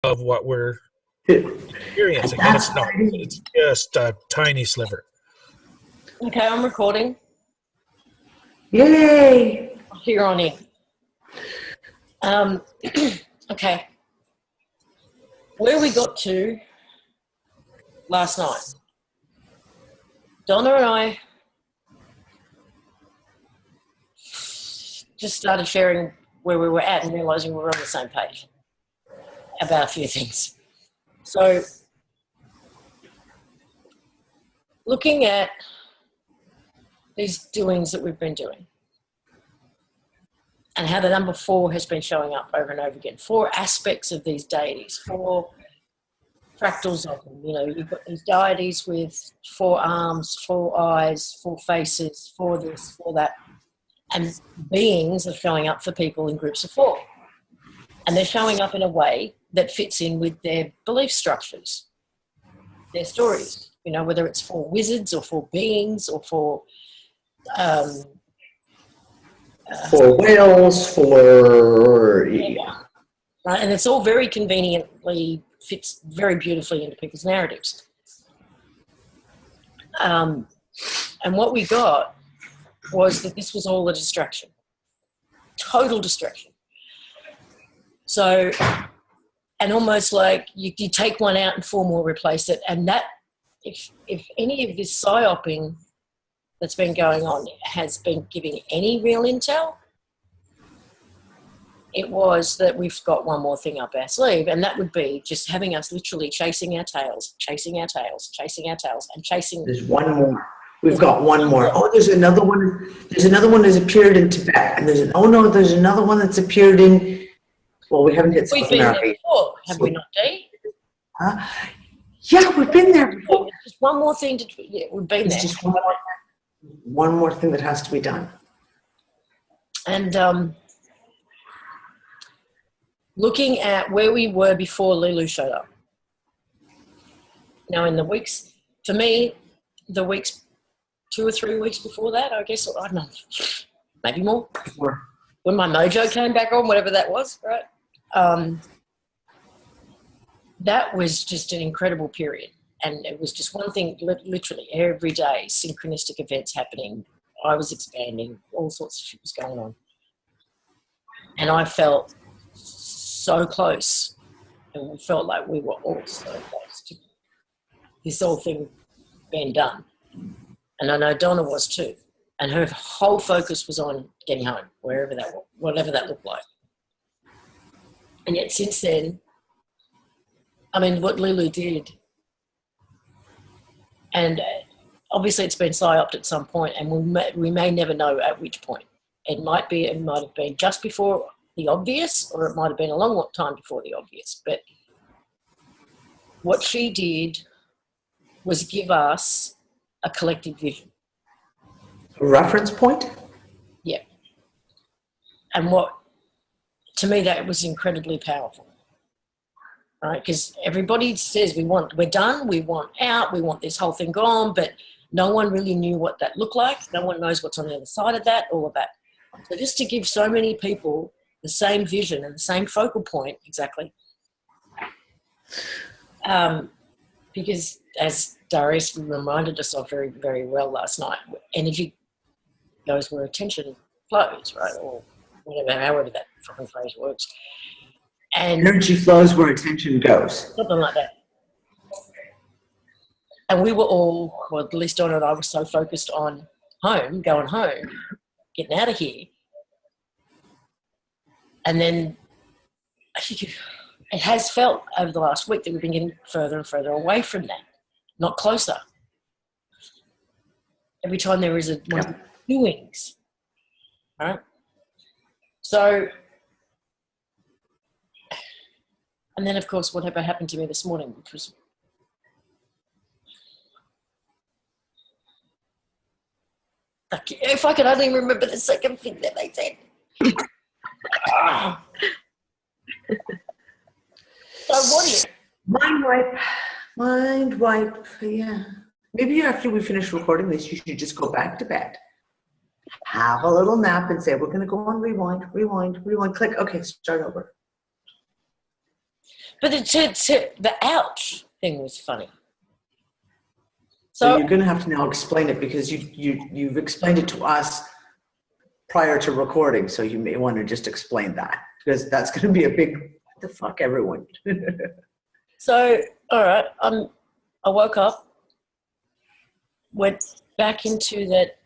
of what we're experiencing, and it's not. It's just a tiny sliver. Okay, I'm recording. Yay! Here on in. Okay. Where we got to last night, Donna and I just started sharing where we were at and realising we were on the same page about a few things. So, looking at these doings that we've been doing and how the number 4 has been showing up over and over again, 4 aspects of these deities, 4 fractals of them. You know, you've got these deities with 4 arms, 4 eyes, 4 faces, 4 this, 4 that. And beings are showing up for people in groups of 4. And they're showing up in a way that fits in with their belief structures, their stories. You know, whether it's for wizards or for beings or for whales, yeah. Right? And it's all very conveniently fits very beautifully into people's narratives. And what we got was that this was all a distraction, total distraction. So, and almost like you take one out and 4 more replace it, and that, if any of this psyoping that's been going on has been giving any real intel, it was that we've got one more thing up our sleeve, and that would be just having us literally chasing our tails, chasing our tails, chasing our tails, and chasing. There's one more. We've got one more. Oh, there's another one. There's another one that's appeared in Tibet, and there's another one that's appeared in. Well, we haven't hit. We've been there before, have we not, Dee? Yeah, we've been there before. Just one more thing to. Yeah, we've been there. Just one more thing that has to be done. And looking at where we were before Lulu showed up. Now, in the weeks, for me, the weeks 2 or 3 weeks before that, I guess, I don't know, maybe more. When my mojo came back on, whatever that was, right? That was just an incredible period. And it was just one thing, literally every day, synchronistic events happening. I was expanding, all sorts of shit was going on. And I felt so close. And we felt like we were all so close to this whole thing being done. And I know Donna was too. And her whole focus was on getting home, wherever that was, whatever that looked like. And yet since then, I mean, what Lulu did, and obviously it's been psyoped at some point, and we may never know at which point. It might have been just before the obvious, or it might have been a long time before the obvious. But what she did was give us a collective vision. A reference point? Yeah. And to me, that was incredibly powerful. Right? Because everybody says we're done, we want out, we want this whole thing gone, but no one really knew what that looked like. No one knows what's on the other side of that, all of that. So just to give so many people the same vision and the same focal point, exactly. Because as Darius reminded us of very, very well last night, energy goes where attention flows, right? Or whatever, however that fucking phrase works. And energy flows where attention goes. Something like that. And we were all, well, at least Donna and I were so focused on going home, getting out of here. And then I think it has felt over the last week that we've been getting further and further away from that, not closer. Every time there is one of the doings, right? So, and then, of course, whatever happened to me this morning, which was if I could only remember the second thing that they said. So what is it? Mind wipe, yeah. Maybe after we finish recording this, you should just go back to bed. Have a little nap and say, we're going to go on rewind, click. Okay, start over. But the ouch thing was funny. So So you're going to have to now explain it because you've explained it to us prior to recording. So you may want to just explain that because that's going to be a big, what the fuck, everyone. So, all right, I woke up, went back into that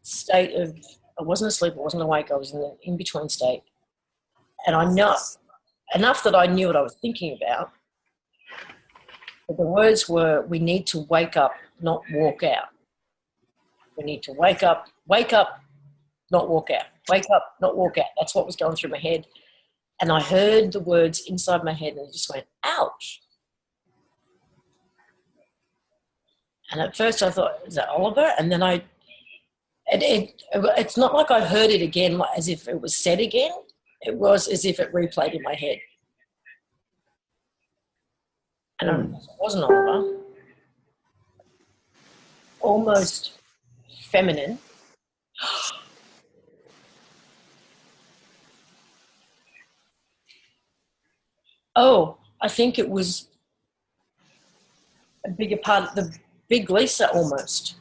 state of, I wasn't asleep, I wasn't awake, I was in the in-between state. And I know enough that I knew what I was thinking about. But the words were, we need to wake up, not walk out. We need to wake up, not walk out. Wake up, not walk out. That's what was going through my head. And I heard the words inside my head and it just went, ouch. And at first I thought, is that Oliver? And then it's not like I heard it again as if it was said again. It was as if it replayed in my head. And it wasn't Oliver. Almost feminine. Oh, I think it was a bigger part of the big Lisa almost.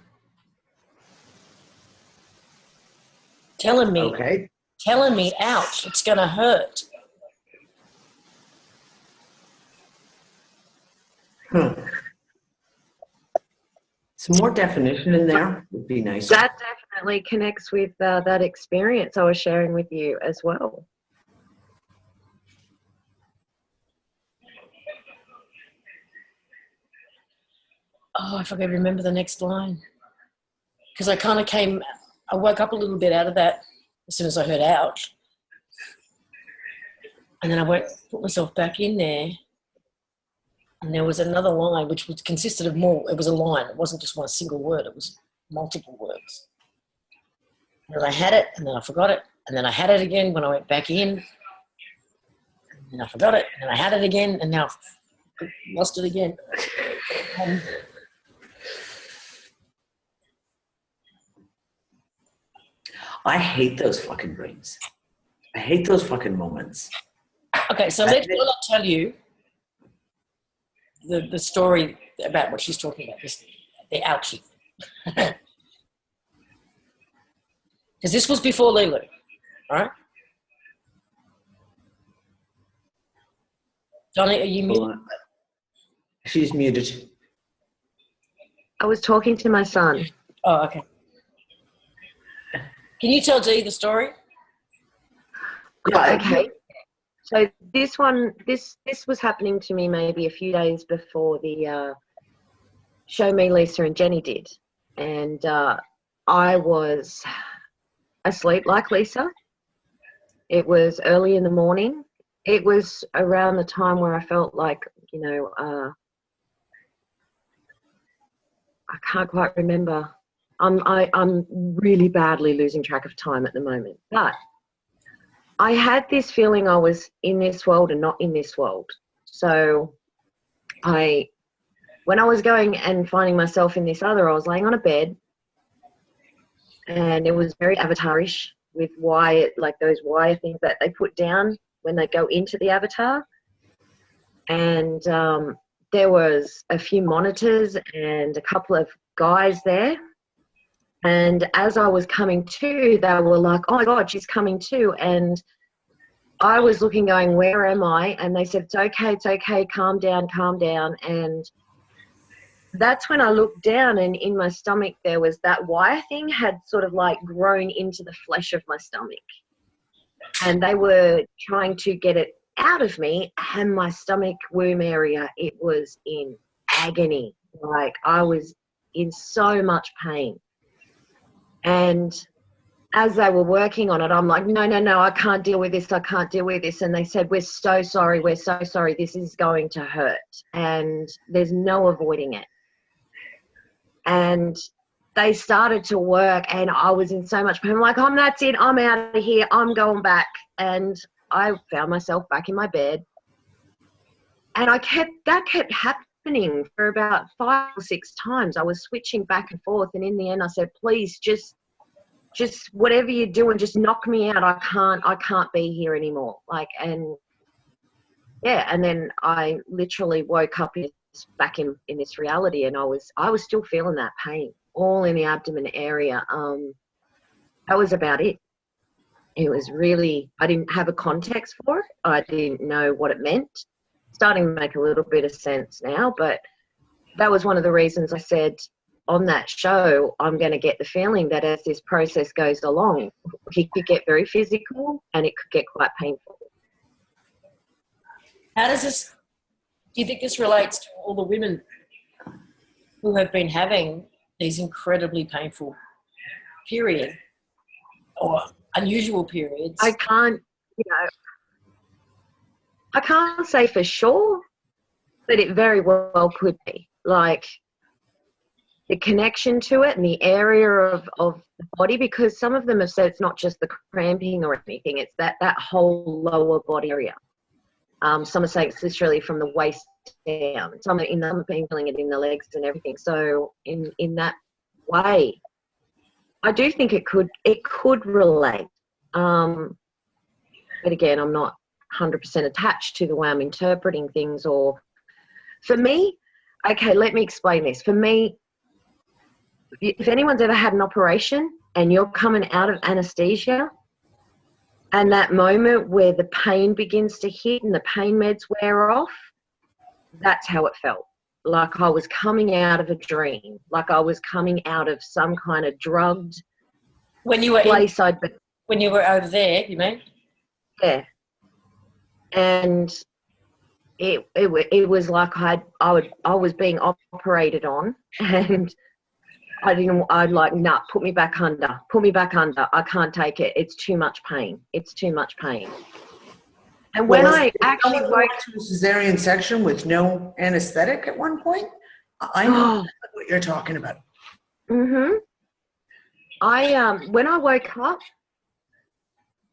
Telling me, ouch, it's going to hurt. Some more definition in there would be nice. That definitely connects with that experience I was sharing with you as well. Oh, if I could remember the next line. Because I woke up a little bit out of that as soon as I heard ouch. And then I put myself back in there. And there was another line which consisted of more. It was a line. It wasn't just one single word. It was multiple words. And I had it, and then I forgot it. And then I had it again when I went back in. And then I forgot it, and then I had it again, and now I've lost it again. I hate those fucking dreams. I hate those fucking moments. Okay, so let's not tell you the story about what she's talking about, the ouchie. Because this was before Lulu, all right? Dani, are you muted? She's muted. I was talking to my son. Oh, okay. Can you tell Dee the story? Yeah, Okay. So this was happening to me maybe a few days before the show me Lisa and Jenny did. And I was asleep like Lisa. It was early in the morning. It was around the time where I felt like, I can't quite remember. I'm really badly losing track of time at the moment. But I had this feeling I was in this world and not in this world. So when I was going and finding myself in this other, I was laying on a bed and it was very Avatar-ish with wire, like those wire things that they put down when they go into the avatar. And there was a few monitors and a couple of guys there. And as I was coming to, they were like, oh my God, she's coming to. And I was looking going, where am I? And they said, it's okay, calm down. And that's when I looked down and in my stomach, there was that wire thing had sort of like grown into the flesh of my stomach. And they were trying to get it out of me, and my stomach womb area, it was in agony. Like I was in so much pain. And as they were working on it, I'm like, no, I can't deal with this. And they said, we're so sorry. This is going to hurt. And there's no avoiding it. And they started to work and I was in so much pain. I'm like, that's it. I'm out of here. I'm going back. And I found myself back in my bed. And that kept happening for about 5 or 6 times. I was switching back and forth. And in the end, I said, please just whatever you're doing, just knock me out. I can't be here anymore. And yeah, and then I literally woke up back in this reality, and I was still feeling that pain all in the abdomen area. That was about it. It was really, I didn't have a context for it. I didn't know what it meant. Starting to make a little bit of sense now, but that was one of the reasons I said on that show, I'm going to get the feeling that as this process goes along, it could get very physical and it could get quite painful. How does this, do you think this relates to all the women who have been having these incredibly painful periods or unusual periods? I can't say for sure, but it very well could be. Like the connection to it and the area of the body, because some of them have said it's not just the cramping or anything, it's that whole lower body area. Some are saying it's literally from the waist down. Some have been feeling it in the legs and everything. So in that way, I do think it could relate. But again, I'm not 100% attached to the way I'm interpreting things. Or for me, okay, let me explain this. For me, if anyone's ever had an operation and you're coming out of anesthesia, and that moment where the pain begins to hit and the pain meds wear off, that's how it felt. Like I was coming out of a dream, like I was coming out of some kind of drugged place. When you were over there, you mean? Yeah. And it was like I was being operated on, and I'd like, nah, put me back under. I can't take it. It's too much pain. And when I actually went to a cesarean section with no anesthetic at one point, I know what you're talking about. Mm-hmm. When I woke up,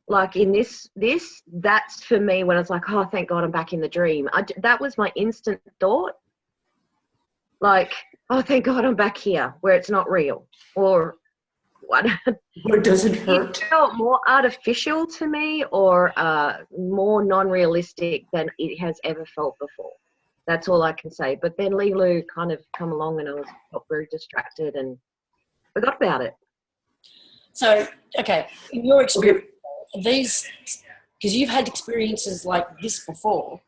like in this, that's for me when I was like, oh, thank God I'm back in the dream. That was my instant thought. Like, oh, thank God I'm back here where it's not real. Or what? Or does it hurt? It felt more artificial to me, or more non-realistic than it has ever felt before. That's all I can say. But then Lilu kind of come along and I felt very distracted and forgot about it. So, okay, in your experience, these, because you've had experiences like this before,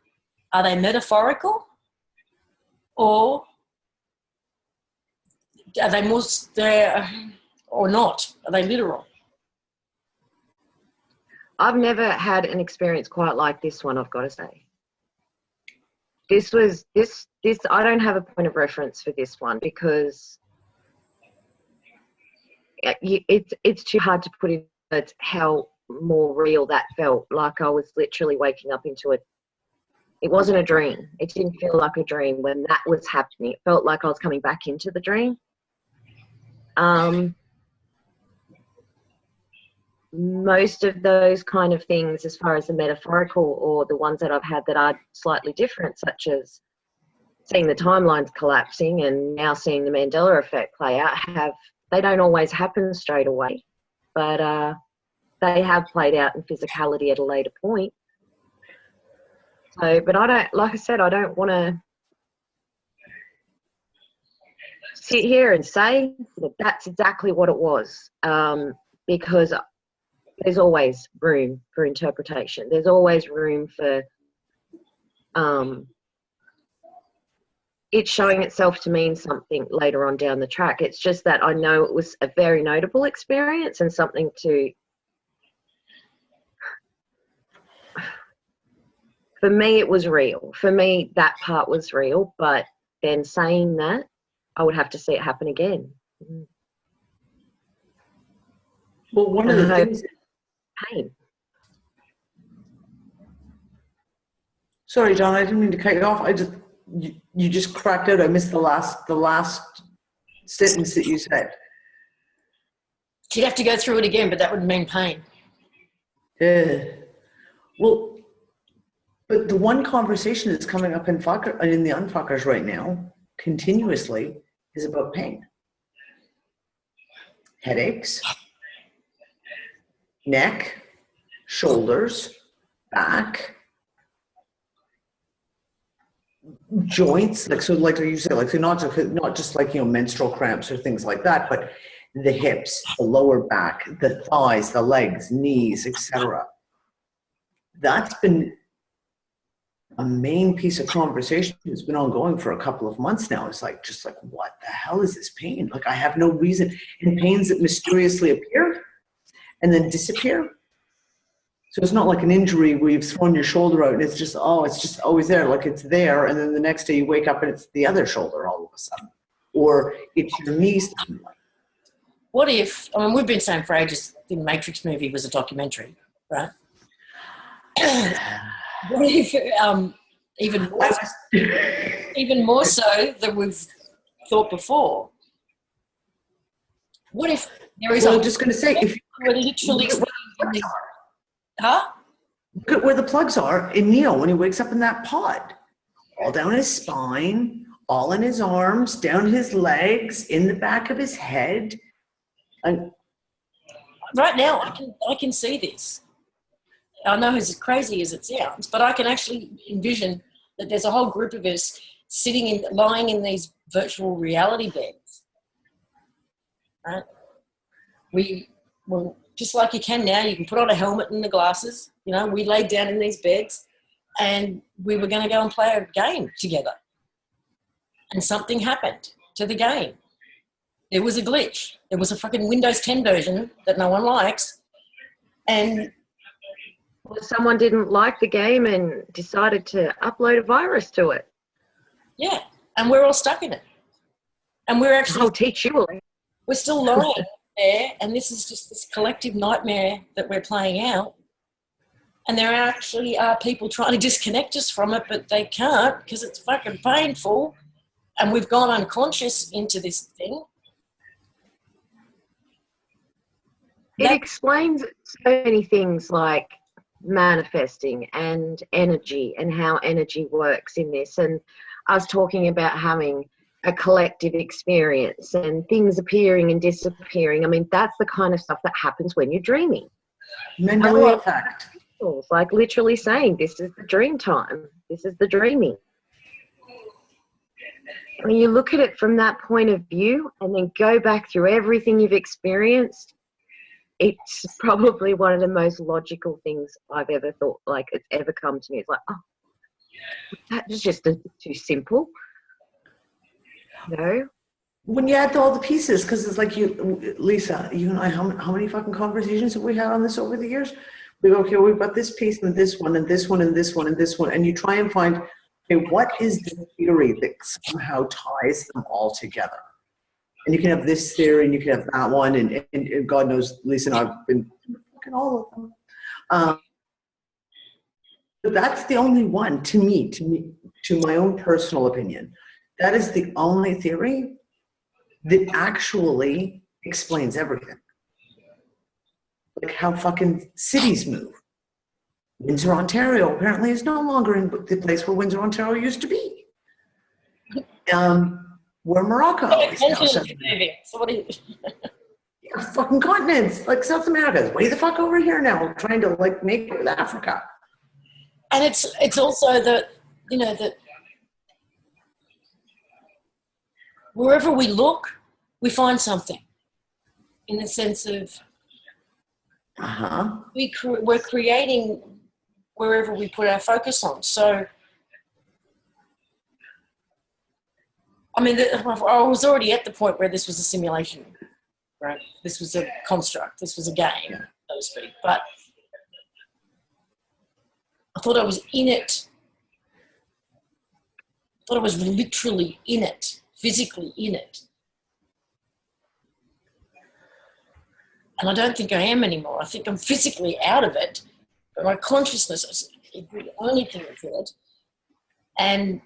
are they metaphorical or are they more there or not? Are they literal? I've never had an experience quite like this one, I've got to say. This I don't have a point of reference for this one because it's too hard to put in words how more real that felt. Like I was literally waking up into it. It wasn't a dream. It didn't feel like a dream when that was happening. It felt like I was coming back into the dream. Most of those kind of things, as far as the metaphorical or the ones that I've had that are slightly different, such as seeing the timelines collapsing and now seeing the Mandela effect play out, they don't always happen straight away, but they have played out in physicality at a later point. So, but I don't, like I said, I don't want to sit here and say that that's exactly what it was, because there's always room for interpretation. There's always room for it showing itself to mean something later on down the track. It's just that I know it was a very notable experience and something to, for me, it was real. For me, that part was real, but then saying that, I would have to see it happen again. Well, one of the things... Pain. Sorry, John, I didn't mean to cut you off. You just cracked out. I missed the last sentence that you said. You'd have to go through it again, but that would mean pain. Well, but the one conversation that's coming up in the Unfuckers right now, continuously, is about pain. Headaches, neck, shoulders, back. joints, like, so like you said, like, so not just like, menstrual cramps or things like that, but the hips, the lower back, the thighs, the legs, knees, etc. That's been a main piece of conversation that's been ongoing for a couple of months now. It's like, just like, what the hell is this pain? Like, I have no reason. And pains that mysteriously appear and then disappear. So it's not like an injury where you've thrown your shoulder out and it's just always there. Like, it's there, and then the next day you wake up and it's the other shoulder all of a sudden. Or it's your knees. What if, I mean, we've been saying for ages the Matrix movie was a documentary, right? What if, even more so than we've thought before, what if there is I'm just going to say, if we're literally look at where the plugs are in Neo when he wakes up in that pod. All down his spine, all in his arms, down his legs, in the back of his head. And right now, I can see this. I know it's as crazy as it sounds, but I can actually envision that there's a whole group of us lying in these virtual reality beds. Right? Well, just like you can now, you can put on a helmet and the glasses. We laid down in these beds and we were going to go and play a game together. And something happened to the game. There was a glitch. There was a fucking Windows 10 version that no one likes. And well, someone didn't like the game and decided to upload a virus to it. Yeah, and we're all stuck in it. And we're actually... I'll teach you. We're still lying there, and this is just this collective nightmare that we're playing out. And there actually are people trying to disconnect us from it, but they can't because it's fucking painful. And we've gone unconscious into this thing. It explains so many things like manifesting and energy and how energy works in this, and us talking about having a collective experience and things appearing and disappearing. I mean, that's the kind of stuff that happens when you're dreaming. Mandela effect. Like literally saying, this is the dream time. This is the dreaming. When you look at it from that point of view and then go back through everything you've experienced, it's probably one of the most logical things I've ever thought, like it's ever come to me. It's like, oh, that was just too simple. When you add all the pieces, because it's like Lisa, you and I, how many fucking conversations have we had on this over the years? We go, okay, we've got this piece and this one and this one and this one and this one, and you try and find, okay, what is the theory that somehow ties them all together? And you can have this theory and you can have that one, and God knows Lisa and I've been fucking all of them. But that's the only one, to my own personal opinion, that is the only theory that actually explains everything. Like how fucking cities move. Windsor, Ontario apparently is no longer in the place where Windsor, Ontario used to be. Where Morocco is now. So what are you... Yeah, fucking continents, like South America, way the fuck over here now, trying to like make it with Africa. And it's also that, that wherever we look, we find something. In the sense of we're creating wherever we put our focus on. So, I mean, I was already at the point where this was a simulation, right? This was a construct. This was a game, so to speak. But I thought I was in it. I thought I was literally in it, physically in it. And I don't think I am anymore. I think I'm physically out of it, but my consciousness is the only thing that's in it. And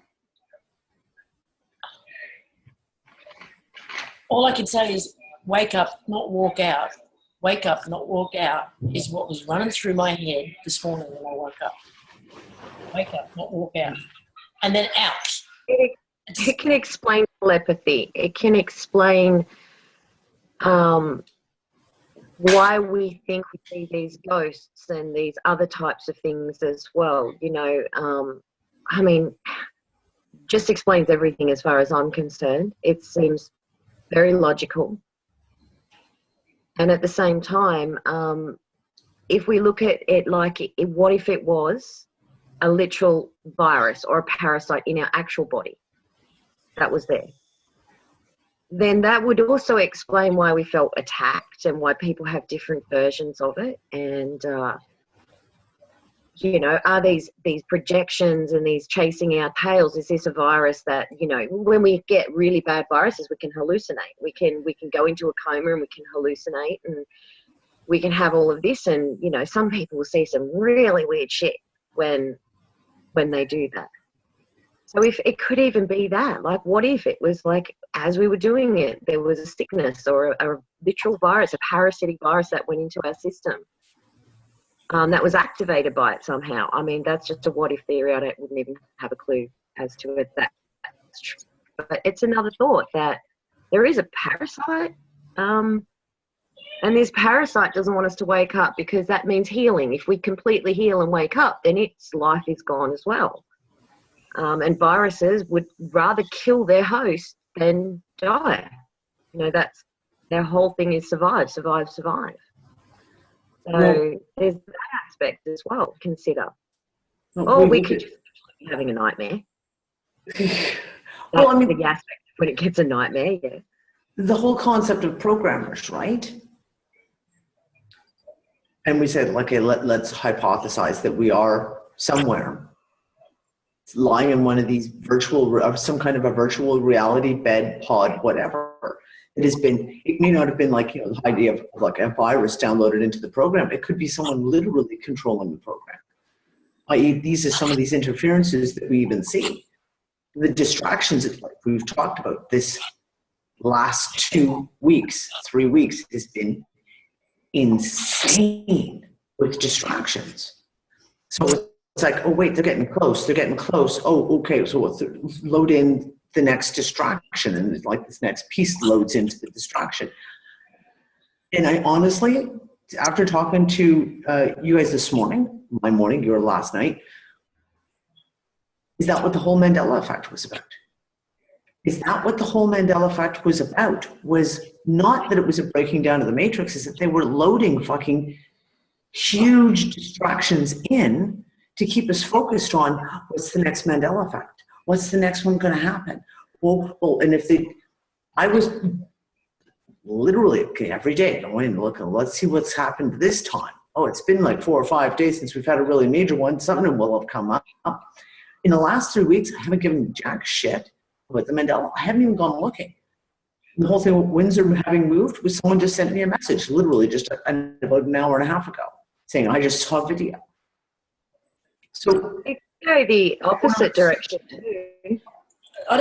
all I can say is wake up, not walk out. Wake up, not walk out is what was running through my head this morning when I woke up. Wake up, not walk out. And then out. It can explain telepathy. It can explain why we think we see these ghosts and these other types of things as well. I mean, just explains everything as far as I'm concerned. It seems very logical. And at the same time, if we look at it like, what if it was a literal virus or a parasite in our actual body that was there? Then that would also explain why we felt attacked and why people have different versions of it. And, you know, are these projections and these chasing our tails, is this a virus that, you know, when we get really bad viruses, we can hallucinate. We can go into a coma and we can hallucinate, and we can have all of this. And, you know, some people will see some really weird shit when they do that. So if it could even be that, like, what if it was like, as we were doing it, there was a sickness or a literal virus, a parasitic virus that went into our system, that was activated by it somehow. I mean, that's just a what if theory. I wouldn't even have a clue as to if that's true. But it's another thought that there is a parasite, and this parasite doesn't want us to wake up, because that means healing. If we completely heal and wake up, then its life is gone as well. And viruses would rather kill their host than die. You know, that's their whole thing, is survive. So there's that aspect as well to consider. Or we could just be having a nightmare. Well, I mean, the aspect when it gets a nightmare, yeah. The whole concept of programmers, right? And we said, okay, let's hypothesize that we are somewhere lying in one of these some kind of a virtual reality bed, pod, whatever. It may not have been like, you know, the idea of like a virus downloaded into the program. It could be someone literally controlling the program. I.e., these are some of these interferences that we even see. The distractions that, like we've talked about, this last 3 weeks has been insane with distractions. So it's like, oh wait, they're getting close. Oh, okay, so let's load in the next distraction, and it's like this next piece loads into the distraction. And I honestly, after talking to you guys this morning, my morning, your last night, is that what the whole Mandela effect was about? Is that what the whole Mandela effect was about? Was not that it was a breaking down of the matrix, is that they were loading fucking huge distractions in to keep us focused on what's the next Mandela effect? What's the next one going to happen? Well, and I was literally, okay, every day going and looking, let's see what's happened this time. Oh, it's been like 4 or 5 days since we've had a really major one. Something will have come up. In the last 3 weeks, I haven't given jack shit about the Mandela. I haven't even gone looking. The whole thing with Windsor having moved was someone just sent me a message, literally just about an hour and a half ago, saying, I just saw a video. So it could go the opposite direction too. I'm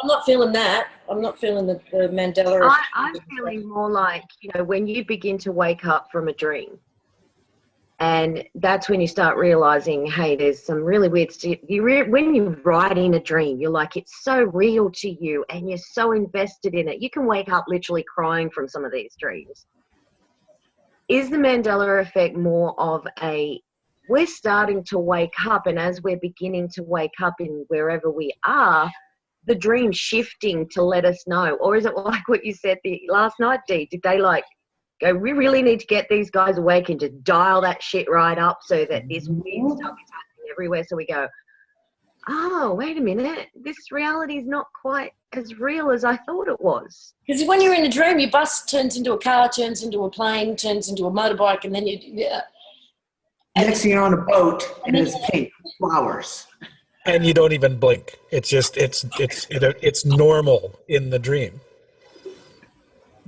not feeling that. I'm not feeling the Mandela. I'm feeling more like, you know, when you begin to wake up from a dream, and that's when you start realizing, hey, there's some really weird stuff. When you write in a dream, you're like, it's so real to you and you're so invested in it. You can wake up literally crying from some of these dreams. Is the Mandela effect more of we're starting to wake up, and as we're beginning to wake up in wherever we are, the dream shifting to let us know? Or is it like what you said last night, Dee? Did they like go, we really need to get these guys awake and just dial that shit right up so that this weird stuff is happening everywhere? So we go, oh, wait a minute, this reality is not quite as real as I thought it was. Because when you're in a dream, your bus turns into a car, turns into a plane, turns into a motorbike, and then next thing you're on a boat and it's pink flowers. And you don't even blink. It's just it's normal in the dream.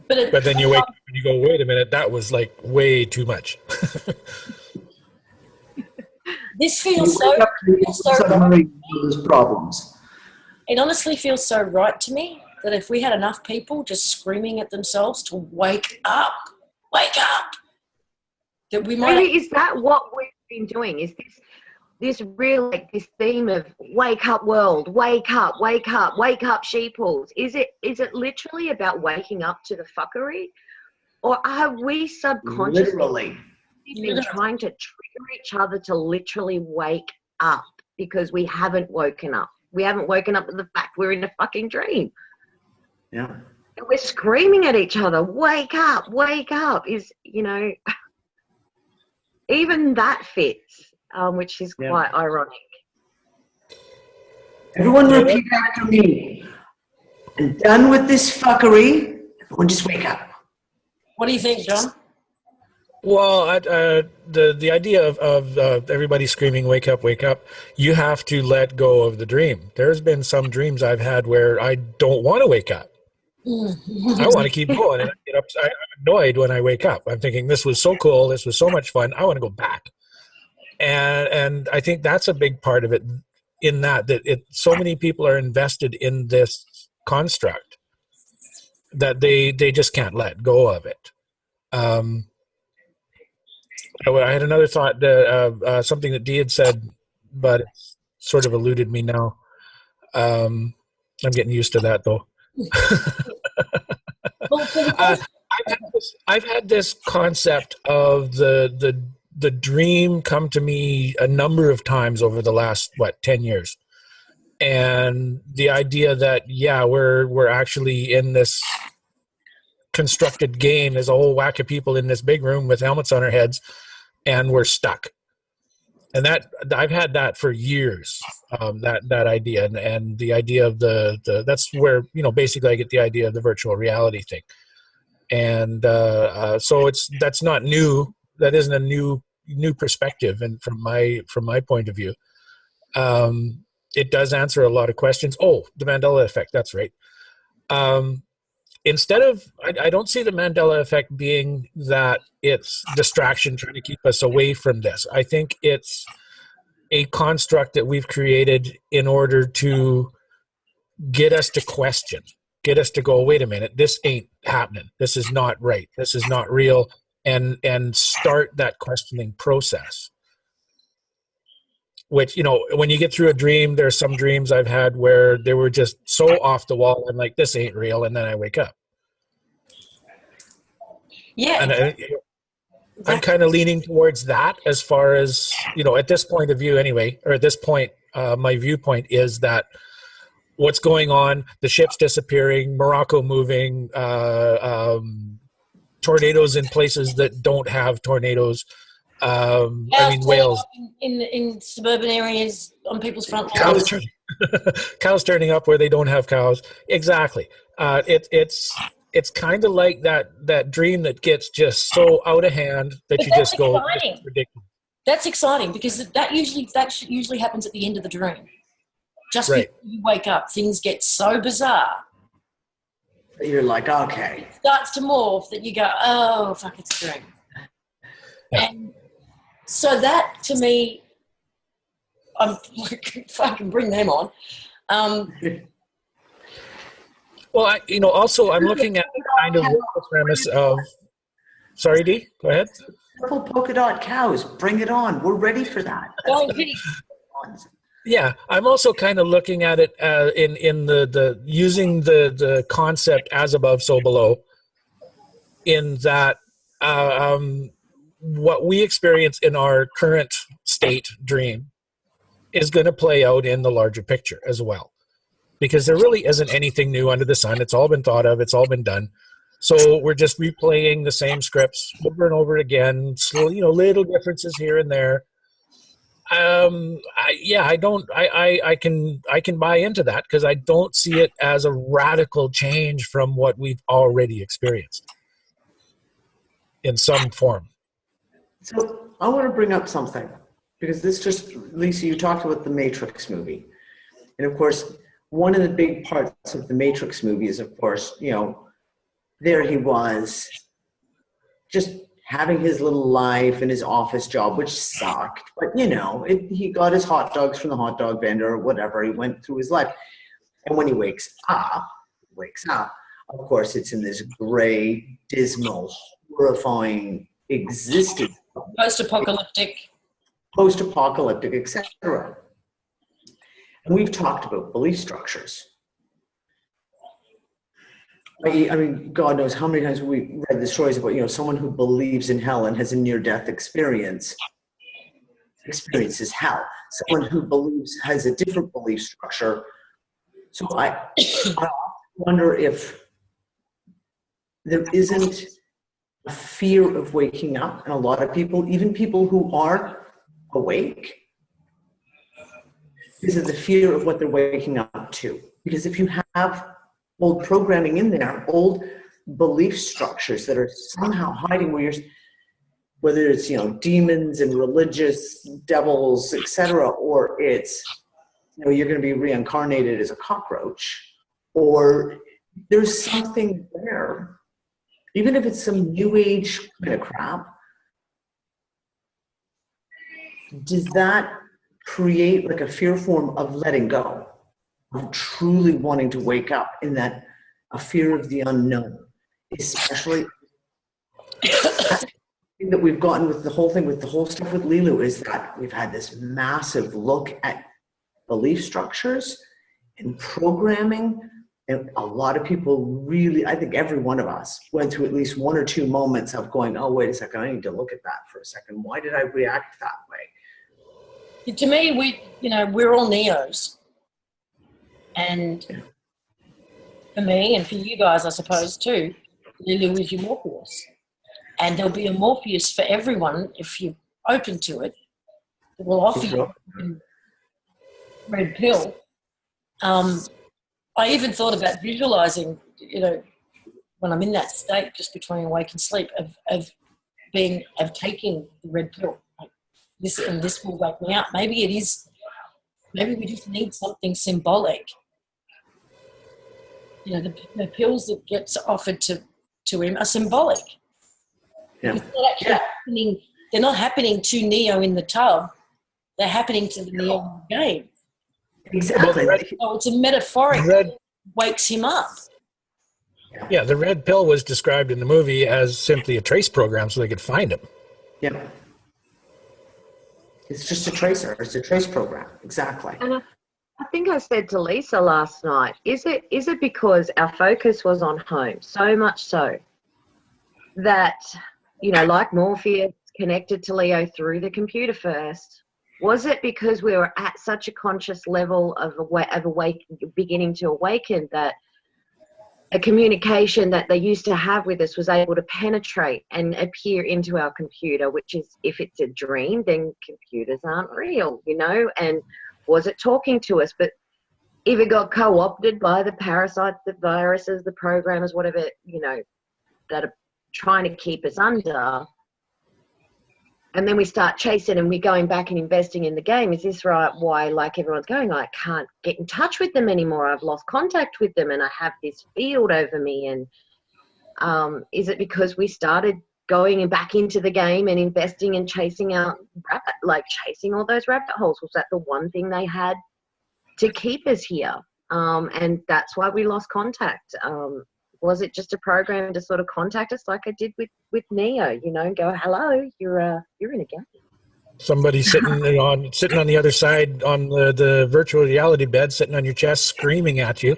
But then you wake up and you go, wait a minute, that was like way too much. This feels so right. There's problems. It honestly feels so right to me that if we had enough people just screaming at themselves to wake up, that we might. Maybe is that what we've been doing? Is this real, like this theme of wake up world, wake up sheeples? Is it literally about waking up to the fuckery, or are we subconsciously been trying to trigger each other to literally wake up because we haven't woken up? we haven't woken up to the fact we're in a fucking dream. Yeah. And we're screaming at each other, wake up, is, you know, even that fits, which is quite ironic. Everyone repeat after me. I'm done with this fuckery. Everyone just wake up. What do you think, John? Well, the idea of everybody screaming, wake up, you have to let go of the dream. There's been some dreams I've had where I don't want to wake up. I want to keep going, and I get I'm annoyed when I wake up. I'm thinking, this was so cool, this was so much fun, I want to go back. And I think that's a big part of it, in that so many people are invested in this construct that they just can't let go of it. I had another thought, something that Dee had said, but it sort of eluded me now. I'm getting used to that, though. I've had this concept of the dream come to me a number of times over the last 10 years, and the idea that we're actually in this constructed game. There's a whole whack of people in this big room with helmets on our heads, and we're stuck. And that I've had that for years. That idea, and the idea of the that's where, you know, basically I get the idea of the virtual reality thing. And so that's not new. That isn't a new perspective, and from my point of view, it does answer a lot of questions. Oh, the Mandela effect. That's right. Instead of, I don't see the Mandela effect being that it's distraction trying to keep us away from this. I think it's a construct that we've created in order to get us to question, get us to go, wait a minute, this ain't happening. This is not right. This is not real. And start that questioning process. Which, you know, when you get through a dream, there's some dreams I've had where they were just so off the wall. I'm like, this ain't real. And then I wake up. Yeah. And I'm kind of leaning towards that, as far as, you know, at this point of view anyway, or at this point, my viewpoint is that what's going on, the ship's disappearing, Morocco moving, tornadoes in places that don't have tornadoes. I mean, Wales. In suburban areas, on people's front lawns. lawns. Cows turning up where they don't have cows. Exactly. It's kind of like that dream that gets just so out of hand that you just go, this is ridiculous. That's exciting, because that usually happens at the end of the dream. Just before you wake up, things get so bizarre. You're like, okay. It starts to morph that you go, oh, fuck, it's a dream. Yeah. And so that, to me, I'm if I can bring them on. Well, also I'm looking at the kind of premise of. Sorry, Dee, go ahead. Purple polka dot cows, bring it on. We're ready for that. Yeah, I'm also kind of looking at it in the using the concept as above, so below. In that, what we experience in our current state dream is going to play out in the larger picture as well, because there really isn't anything new under the sun. It's all been thought of. It's all been done. So we're just replaying the same scripts over and over again. So, you know, little differences here and there. I can buy into that, because I don't see it as a radical change from what we've already experienced in some form. So I want to bring up something, because Lisa, you talked about the Matrix movie. And of course, one of the big parts of the Matrix movie is, of course, you know, there he was just having his little life and his office job, which sucked. But, you know, he got his hot dogs from the hot dog vendor or whatever. He went through his life. And when he wakes up, of course, it's in this gray, dismal, horrifying existence. Post-apocalyptic, etc. And we've talked about belief structures. I mean, God knows how many times we read the stories about, you know, someone who believes in hell and has a near-death experience experiences hell. someone who has a different belief structure. So I wonder if there isn't a fear of waking up, and a lot of people, even people who are awake, is it the fear of what they're waking up to? Because if you have old programming in there, old belief structures that are somehow hiding whether it's, demons and religious devils, etc., or it's, you're going to be reincarnated as a cockroach, or there's something there, even if it's some new age kind of crap, does that create like a fear form of letting go, of truly wanting to wake up, in that a fear of the unknown, especially that we've gotten with the whole stuff with Lilu, is that we've had this massive look at belief structures and programming, and a lot of people really, I think every one of us went through at least one or two moments of going, oh, wait a second, I need to look at that for a second. Why did I react that way? To me, we're all Neos. And for me, and for you guys, I suppose, too, Lilu is your Morpheus. And there'll be a Morpheus for everyone if you're open to it. It will offer you a red pill. I even thought about visualizing, when I'm in that state just between awake and sleep, of taking the red pill. Like this will wake me up. Maybe we just need something symbolic. The pills that gets offered to him are symbolic. Yeah. They're not happening to Neo in the tub. They're happening to the Neo in the game. Exactly. So it's a metaphoric that wakes him up. Yeah, the red pill was described in the movie as simply a trace program so they could find him. Yeah. It's just a tracer. It's a trace program. Exactly. And I think I said to Lisa last night, is it because our focus was on home, so much so that, like Morpheus connected to Leo through the computer first, was it because we were at such a conscious level of beginning to awaken, that a communication that they used to have with us was able to penetrate and appear into our computer, which is, if it's a dream, then computers aren't real, and was it talking to us? But if it got co-opted by the parasites, the viruses, the programmers, whatever, that are trying to keep us under, and then we start chasing and we're going back and investing in the game, is this right? Why, like everyone's going, I can't get in touch with them anymore. I've lost contact with them and I have this field over me. And is it because we started going back into the game and investing and chasing out chasing all those rabbit holes? Was that the one thing they had to keep us here? And that's why we lost contact. Was it just a program to sort of contact us like I did with Neo, and go, hello, you're in a game. Somebody sitting on the other side on the virtual reality bed, sitting on your chest, screaming at you.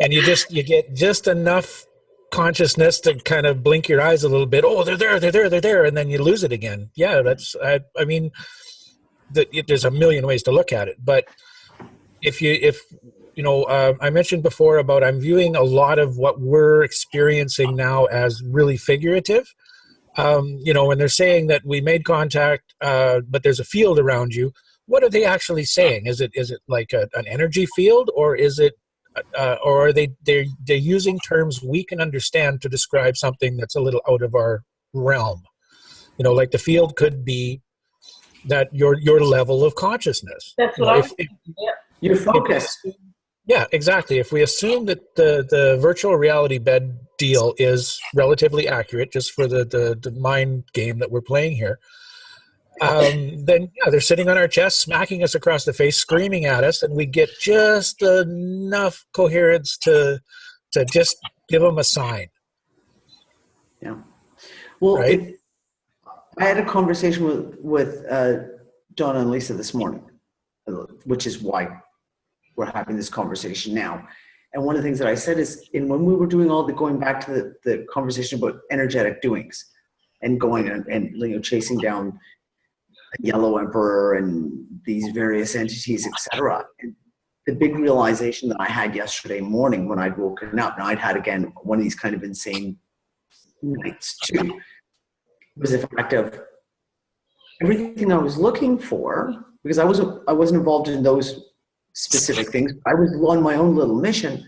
And you get just enough consciousness to kind of blink your eyes a little bit. Oh, they're there. And then you lose it again. Yeah, there's a million ways to look at it. But I mentioned before about I'm viewing a lot of what we're experiencing now as really figurative. When they're saying that we made contact, but there's a field around you, what are they actually saying? Is it like an energy field, or is it, or are they're using terms we can understand to describe something that's a little out of our realm? Like the field could be that your level of consciousness. That's what your focus. Yeah, exactly. If we assume that the virtual reality bed deal is relatively accurate, just for the mind game that we're playing here, then they're sitting on our chest, smacking us across the face, screaming at us, and we get just enough coherence to just give them a sign. Yeah. Well, right? I had a conversation with Donna and Lisa this morning, which is why we're having this conversation now. And one of the things that I said is, when we were doing going back to the conversation about energetic doings and going and chasing down, the Yellow Emperor and these various entities, etc. The big realization that I had yesterday morning when I'd woken up, and I'd had, again, one of these kind of insane nights too, was the fact of everything I was looking for, because I wasn't involved in those specific things. I was on my own little mission,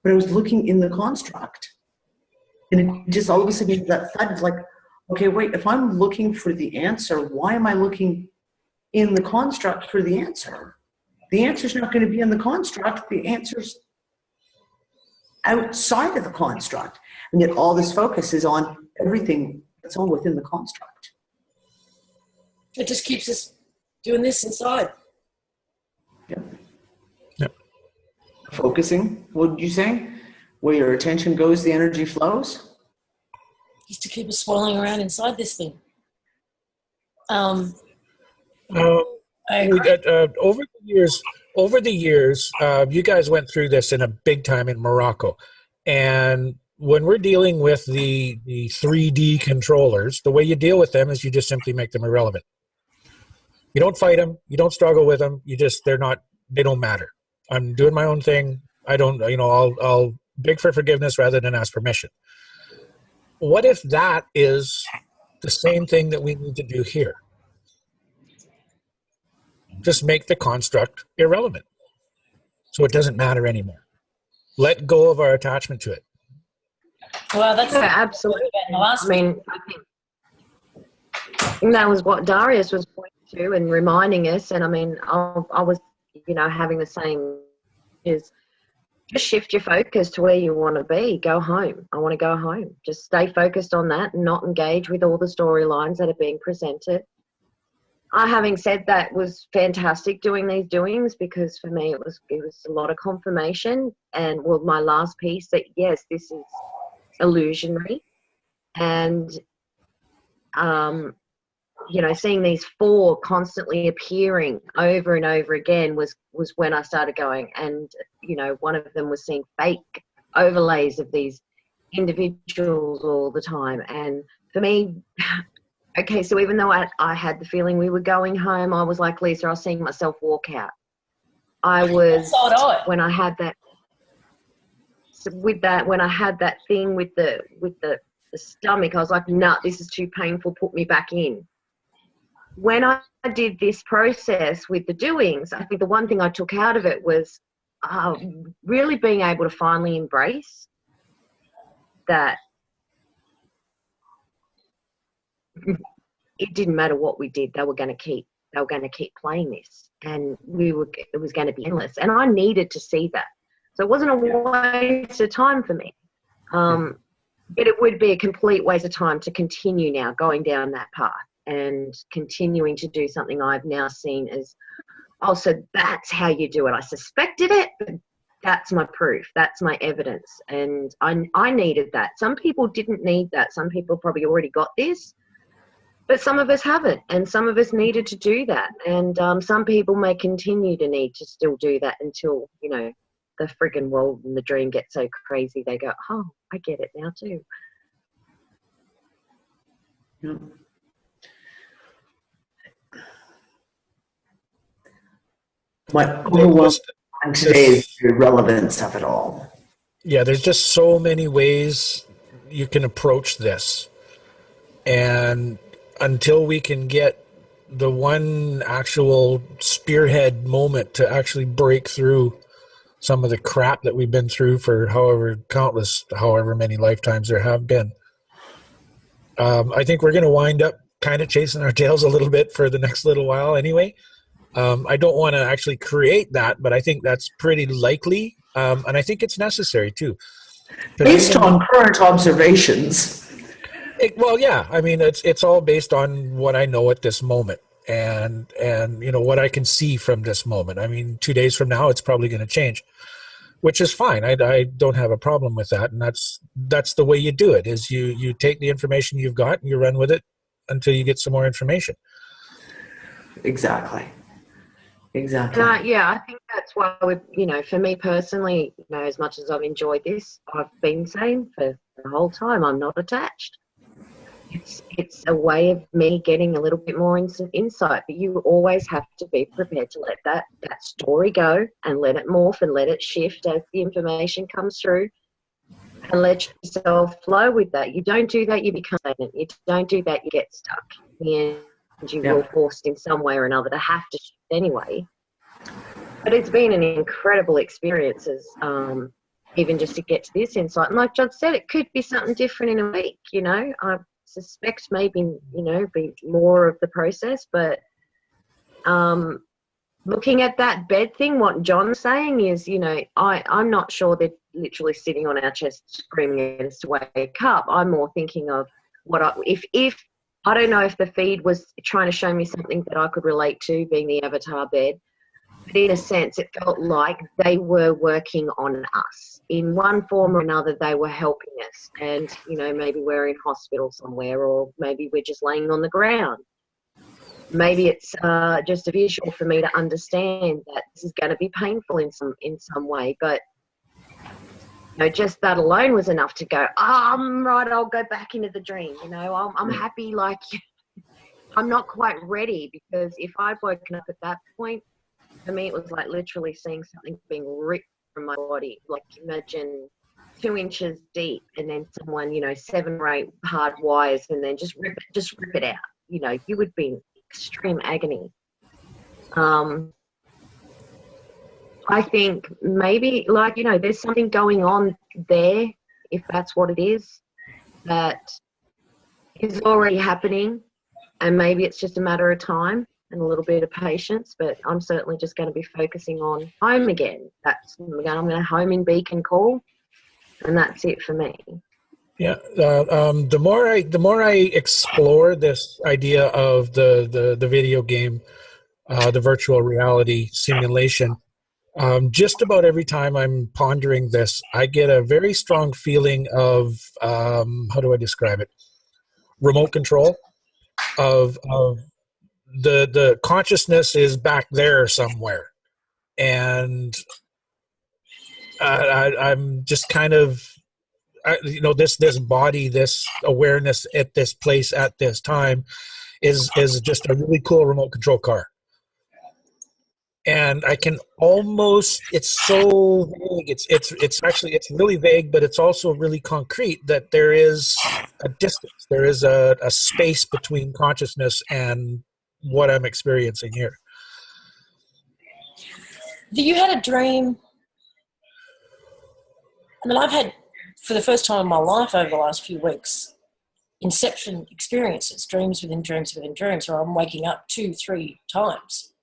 but I was looking in the construct. And it just all of a sudden, that thought is like, okay, wait, if I'm looking for the answer, why am I looking in the construct for the answer? The answer's not going to be in the construct. The answer's outside of the construct. And yet all this focus is on everything that's all within the construct. It just keeps us doing this inside. Yep. Yep. Focusing, what did you say? Where your attention goes, the energy flows? Just to keep us swirling around inside this thing. Over the years, you guys went through this in a big time in Morocco. And when we're dealing with the 3D controllers, the way you deal with them is you just simply make them irrelevant. You don't fight them. You don't struggle with them. They don't matter. I'm doing my own thing. I'll beg for forgiveness rather than ask permission. What if that is the same thing that we need to do here? Just make the construct irrelevant, so it doesn't matter anymore. Let go of our attachment to it. Well, that's absolutely. I think that was what Darius was pointing to and reminding us. And I mean, I was, having the same is just shift your focus to where you want to be. Go home. I want to go home. Just stay focused on that and not engage with all the storylines that are being presented. Having said that, was fantastic doing these doings, because for me it was a lot of confirmation, and my last piece that yes, this is illusionary, and seeing these four constantly appearing over and over again was when I started going, and one of them was seeing fake overlays of these individuals all the time, and for me. Okay, so even though I had the feeling we were going home, I was like, Lisa, I was seeing myself walk out. When I had that thing with the stomach, I was like, nah, this is too painful, put me back in. When I did this process with the doings, I think the one thing I took out of it was really being able to finally embrace that it didn't matter what we did, they were going to keep playing this, and it was going to be endless, and I needed to see that. So it wasn't a waste of time for me, but it would be a complete waste of time to continue now going down that path and continuing to do something I've now seen as, oh, so that's how you do it. I suspected it, but that's my proof, that's my evidence, and I needed that. Some people didn't need that. Some people probably already got this, but some of us haven't, and some of us needed to do that. And some people may continue to need to still do that until, the friggin' world and the dream gets so crazy they go, oh, I get it now too. Yeah. My overwhelming today is the relevance of it all. Yeah, there's just so many ways you can approach this. And until we can get the one actual spearhead moment to actually break through some of the crap that we've been through for however many lifetimes there have been, I think we're going to wind up kind of chasing our tails a little bit for the next little while anyway. I don't want to actually create that, but I think that's pretty likely, and I think it's necessary too. Based on current observations. Yeah. I mean, it's all based on what I know at this moment, and what I can see from this moment. I mean, 2 days from now, it's probably going to change, which is fine. I don't have a problem with that, and that's the way you do it. Is you take the information you've got and you run with it until you get some more information. Exactly. I think that's why for me personally, as much as I've enjoyed this, I've been saying for the whole time, I'm not attached. it's a way of me getting a little bit more insight, but you always have to be prepared to let that story go and let it morph and let it shift as the information comes through, and let yourself flow with that. You don't do that, you become stagnant. You don't do that, you get stuck. In the end, you will forced in some way or another to have to shift anyway. But it's been an incredible experience, even just to get to this insight. And like John said, it could be something different in a week, you know. I suspect maybe, you know, be more of the process. But looking at that bed thing, what John's saying is, you know, I'm not sure they're literally sitting on our chest screaming at us to wake up. I'm more thinking of if I don't know if the feed was trying to show me something that I could relate to, being the avatar bed. But in a sense, it felt like they were working on us. In one form or another, they were helping us. And, you know, maybe we're in hospital somewhere, or maybe we're just laying on the ground. Maybe it's just a visual for me to understand that this is going to be painful in some way. But, you know, just that alone was enough to go, right, I'll go back into the dream. You know, I'm happy, like, I'm not quite ready, because if I'd woken up at that point, for me, it was like literally seeing something being ripped from my body. Like, imagine 2 inches deep, and then someone, you know, 7 or 8 hard wires, and then just rip it out. You know, you would be in extreme agony. I think maybe, like, you know, there's something going on there, if that's what it is, that is already happening, and maybe it's just a matter of time and a little bit of patience. But I'm certainly just going to be focusing on home again. I'm going to home in Beacon Call, and that's it for me. Yeah, the more I explore this idea of the video game, the virtual reality simulation, just about every time I'm pondering this, I get a very strong feeling of how do I describe it? Remote control of the consciousness is back there somewhere, and I'm just kind of, you know, this body, this awareness at this place at this time is just a really cool remote control car. And I can almost, it's so vague, it's actually, it's really vague, but it's also really concrete that there is a distance, there is a space between consciousness and what I'm experiencing here. You had a dream. I mean, I've had, for the first time in my life over the last few weeks, inception experiences, dreams within dreams within dreams, where I'm waking up 2-3 times.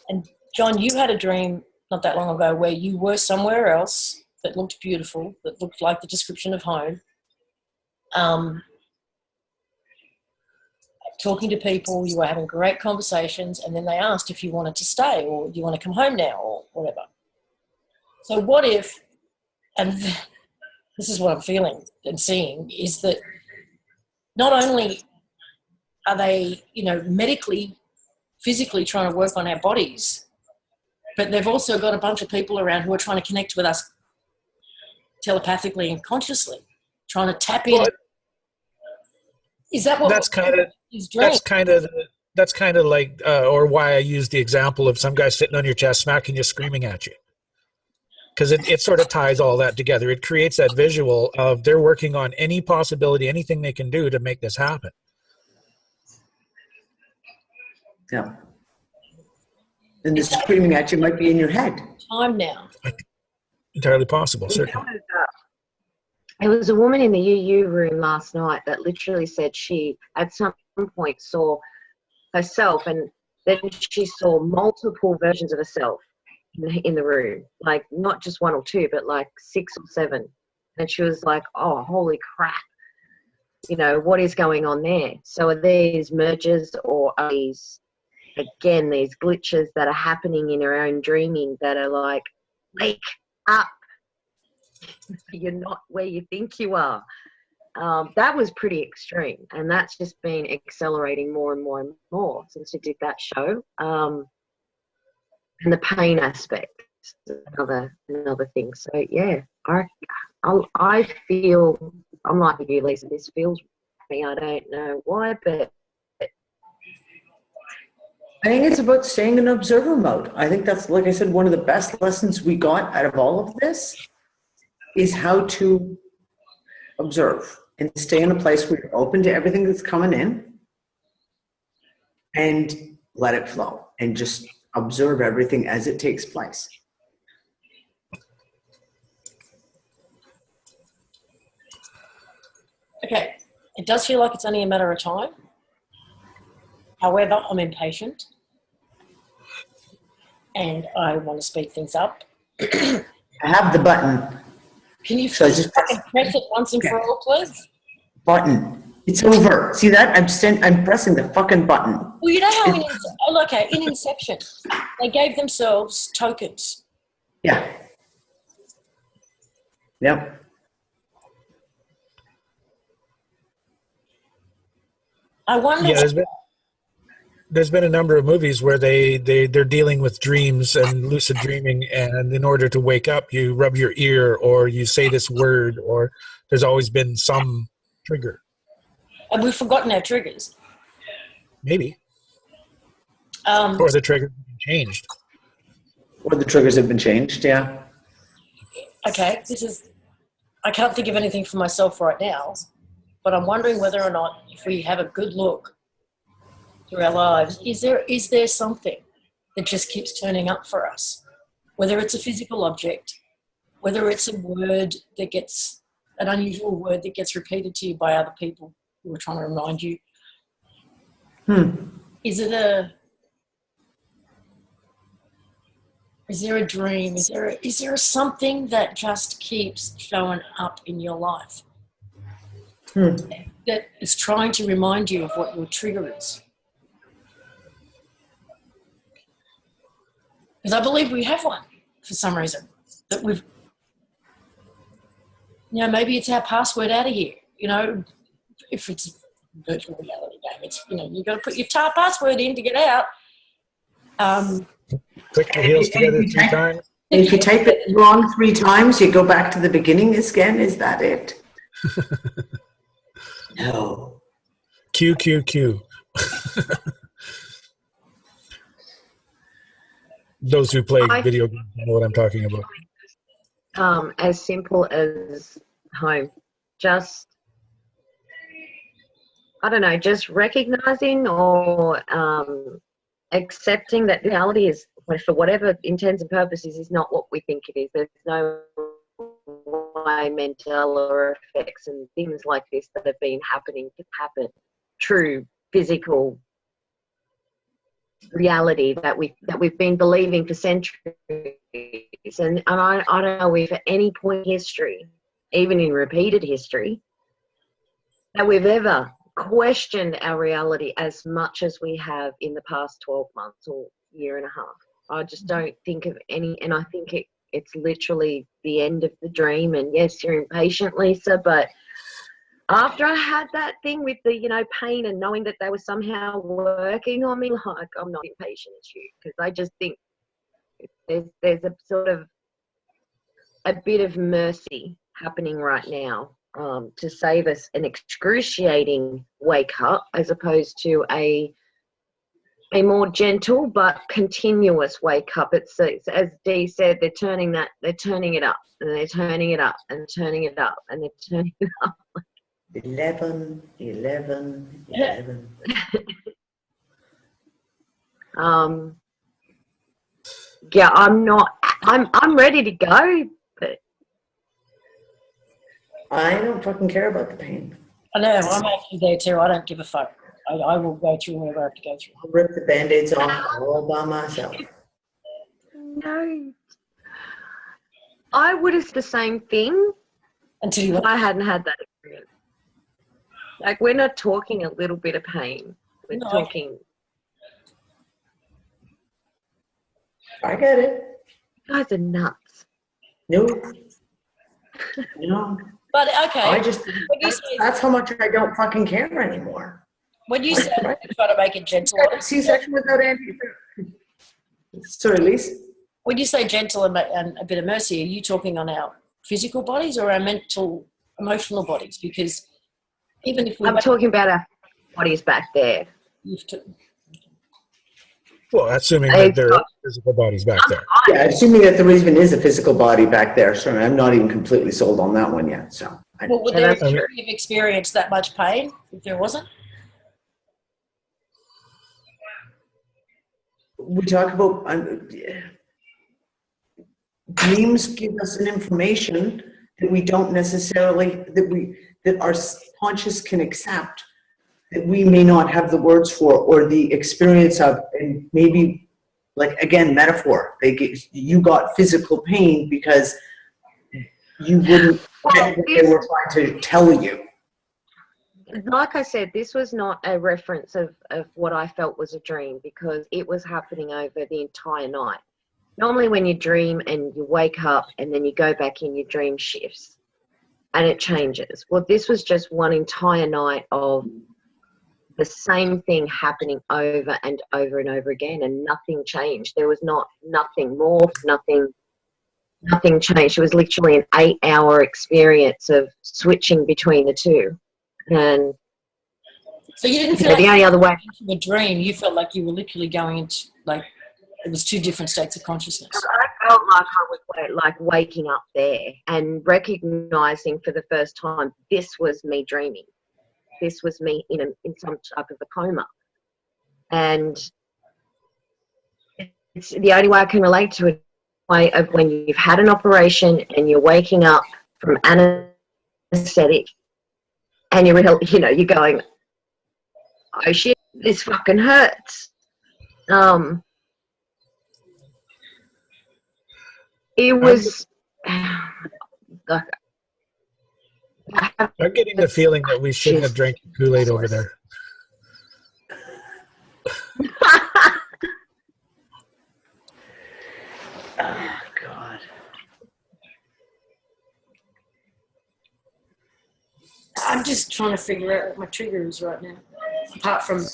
And John, you had a dream not that long ago where you were somewhere else that looked beautiful, that looked like the description of home, talking to people, you were having great conversations, and then they asked if you wanted to stay or you want to come home now or whatever. So what if, and this is what I'm feeling and seeing, is that not only are they, you know, medically, physically trying to work on our bodies, but they've also got a bunch of people around who are trying to connect with us telepathically and consciously, trying to tap in. Is that what that's kind of like, or why I use the example of some guy sitting on your chest, smacking you, screaming at you. Because it sort of ties all that together. It creates that visual of they're working on any possibility, anything they can do to make this happen. Yeah. And the screaming at you might be in your head. Time now. Entirely possible, certainly. There was a woman in the UU room last night that literally said she, at some point, saw herself, and then she saw multiple versions of herself in the room, like not just 1 or 2, but like 6 or 7. And she was like, oh, holy crap. You know, what is going on there? So are these mergers, or are these, again, these glitches that are happening in our own dreaming that are like, wake up. You're not where you think you are. That was pretty extreme, and that's just been accelerating more and more and more since we did that show. And the pain aspect, another thing. So yeah, I feel, I'm like you, Lisa. This feels me. I don't know why, but I think it's about staying in observer mode. I think that's, like I said, one of the best lessons we got out of all of this is how to observe and stay in a place where you're open to everything that's coming in and let it flow and just observe everything as it takes place. Okay, it does feel like it's only a matter of time. However, I'm impatient and I want to speed things up. I have the button. Can you So I just press it once and for all, please? Button. It's over. See that? I'm pressing the fucking button. Well, you know how in Inception, they gave themselves tokens. Yeah. Yep. I wonder. Yeah, there's been a number of movies where they're dealing with dreams and lucid dreaming, and in order to wake up, you rub your ear or you say this word, or there's always been some trigger. And we've forgotten our triggers. Maybe. Or the trigger changed. Or the triggers have been changed, yeah. Okay, I can't think of anything for myself right now, but I'm wondering whether or not, if we have a good look through our lives, is there something that just keeps turning up for us? Whether it's a physical object, whether it's a word that gets, an unusual word that gets repeated to you by other people who are trying to remind you. Is there a dream? Is there something that just keeps showing up in your life that is trying to remind you of what your trigger is? Because I believe we have one for some reason. That we've, maybe it's our password out of here. If it's a virtual reality game, it's, you've got to put your password in to get out. Click your heels together 3 times. If you type it wrong 3 times, you go back to the beginning again. Is that it? No. Q, Q, Q. Those who play video games know what I'm talking about. As simple as home. Just, I don't know, just recognizing or accepting that reality is, for whatever intents and purposes, is not what we think it is. There's no way Mandela effects and things like this that have been happening to happen. True physical reality that we've been believing for centuries. And I don't know if at any point in history, even in repeated history, that we've ever questioned our reality as much as we have in the past 12 months or year and a half. I just don't think of any, and I think it's literally the end of the dream. And yes, you're impatient, Lisa, but after I had that thing with the, pain and knowing that they were somehow working on me, like, I'm not impatient as you, because I just think there's a sort of a bit of mercy happening right now to save us an excruciating wake up, as opposed to a more gentle but continuous wake up. It's as Dee said, they're turning it up, and they're turning it up, and turning it up, and they're turning it up. 11. Yeah, I'm ready to go, but I don't fucking care about the pain. I know, I'm actually there too. I don't give a fuck. I will go through whatever I have to go through. I'll rip the Band-Aids off all by myself. No. I would have the same thing Until if I hadn't had that experience. Like, we're not talking a little bit of pain. We're talking... I get it. You guys are nuts. No. No. But, okay. That's how much I don't fucking care anymore. When you said try to make it gentle... C-section without Andy. Sorry, Lisa. When you say gentle and a bit of mercy, are you talking on our physical bodies or our mental, emotional bodies? Because Even if we I'm talking about our bodies back there. Well, assuming that there are physical bodies back there. Yeah, assuming that there even is a physical body back there. So I'm not even completely sold on that one yet. So. Well, would there have experienced that much pain if there wasn't? We talk about dreams give us an information that we don't necessarily that our conscious can accept, that we may not have the words for or the experience of, and maybe, like, again, metaphor. You got physical pain because you wouldn't get what they were trying to tell you. Like I said, this was not a reference of what I felt was a dream, because it was happening over the entire night. Normally when you dream and you wake up and then you go back in, your dream shifts and it changes. Well, this was just one entire night of the same thing happening over and over and over again, and nothing changed. There was nothing morphed, nothing changed. It was literally an 8-hour experience of switching between the two. And so you didn't feel like the only other way into a dream. You felt like you were literally going into, like, it was two different states of consciousness. I felt like I was like waking up there and recognizing for the first time this was me dreaming. This was me in some type of a coma. And it's the only way I can relate to it, way of when you've had an operation and you're waking up from anesthetic and you're going, oh shit, this fucking hurts. It was. I'm getting the feeling that we shouldn't have drank the Kool-Aid over there. Oh, God. I'm just trying to figure out what my trigger is right now. Apart from...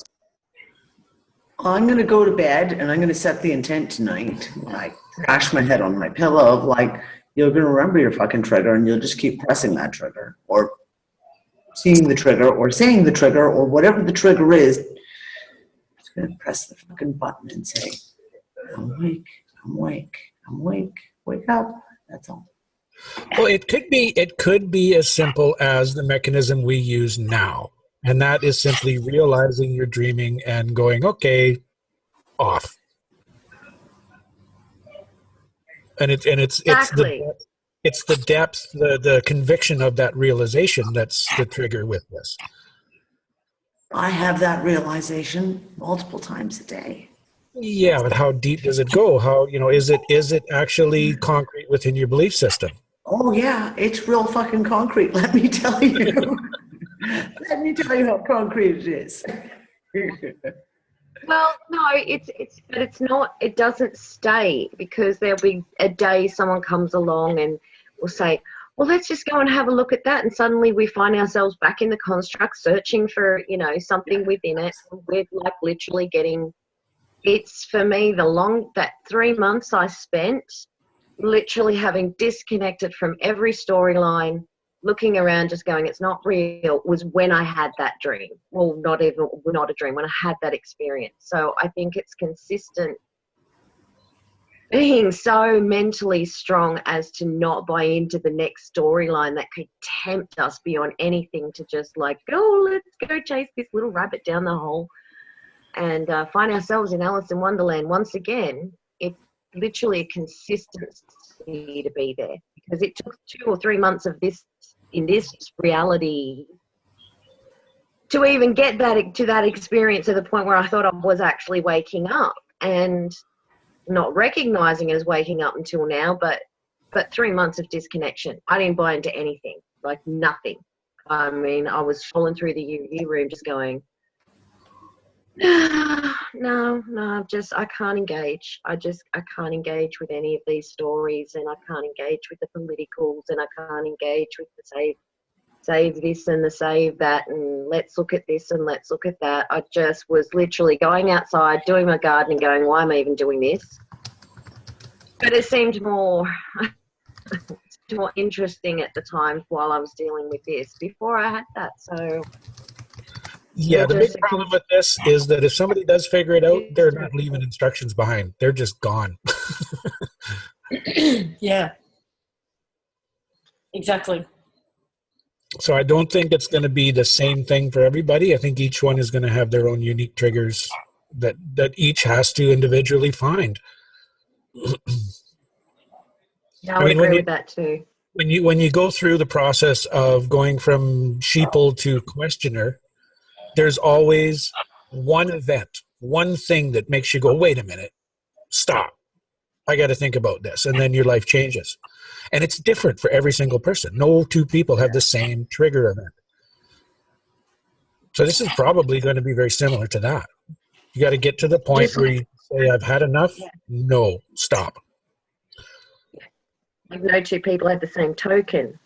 I'm going to go to bed and I'm going to set the intent tonight. When I crash my head on my pillow of, like, you're going to remember your fucking trigger and you'll just keep pressing that trigger, or seeing the trigger, or saying the trigger, or whatever the trigger is. I'm just going to press the fucking button and say, I'm awake, I'm awake, I'm awake, wake up. That's all. Well, it could be as simple as the mechanism we use now. And that is simply realizing you're dreaming and going, okay, off. And it's Exactly. it's the depth, the conviction of that realization that's the trigger with this. I have that realization multiple times a day. Yeah, but how deep does it go? How, is it actually concrete within your belief system? Oh yeah, it's real fucking concrete, let me tell you. Let me tell you how concrete it is. Well, no, but it's not. It doesn't stay, because there'll be a day someone comes along and will say, well, let's just go and have a look at that. And suddenly we find ourselves back in the construct searching for, something within it. We're like literally getting, it's for me, that 3 months I spent literally having disconnected from every storyline, looking around, just going, it's not real, was when I had that dream. Well, not a dream, when I had that experience. So I think it's consistent being so mentally strong as to not buy into the next storyline that could tempt us beyond anything to just like, let's go chase this little rabbit down the hole and find ourselves in Alice in Wonderland once again. It's literally a consistency to be there, because it took 2 or 3 months of this in this reality to even get to that experience, to the point where I thought I was actually waking up, and not recognizing it as waking up until now, but 3 months of disconnection. I didn't buy into anything, like nothing. I mean, I was falling through the UV room just going, no, I can't engage. I can't engage with any of these stories, and I can't engage with the politicals, and I can't engage with the save this and the save that, and let's look at this and let's look at that. I just was literally going outside, doing my garden and going, why am I even doing this? But it seemed more more interesting at the time while I was dealing with this. Before I had that, so Yeah, the big problem with this is that if somebody does figure it out, they're not leaving instructions behind. They're just gone. Yeah. Exactly. So I don't think it's going to be the same thing for everybody. I think each one is going to have their own unique triggers that each has to individually find. Yeah, I would agree with that too. When you go through the process of going from sheeple to questioner, there's always one event, one thing that makes you go, wait a minute, stop. I got to think about this. And then your life changes. And it's different for every single person. No two people have the same trigger event. So this is probably going to be very similar to that. You got to get to the point where you say, I've had enough. Yeah. No, stop. No two people had the same token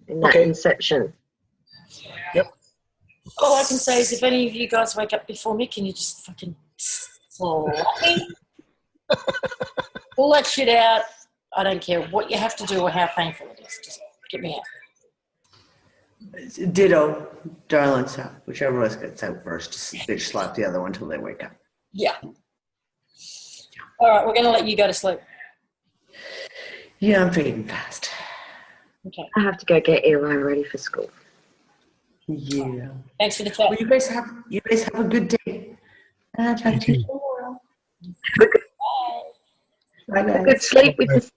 in that inception. Yep. All I can say is if any of you guys wake up before me, can you just fucking slap me? Pull that shit out. I don't care what you have to do or how painful it is. Just get me out. Ditto, darling. So whichever of us gets out first, just bitch slap the other one until they wake up. Yeah. All right, we're going to let you go to sleep. Yeah, I'm fading fast. Okay. I have to go get Eli ready for school. Yeah. Thanks for the chat. Well, you guys have a good day. I'll talk to you tomorrow. Have a good sleep with the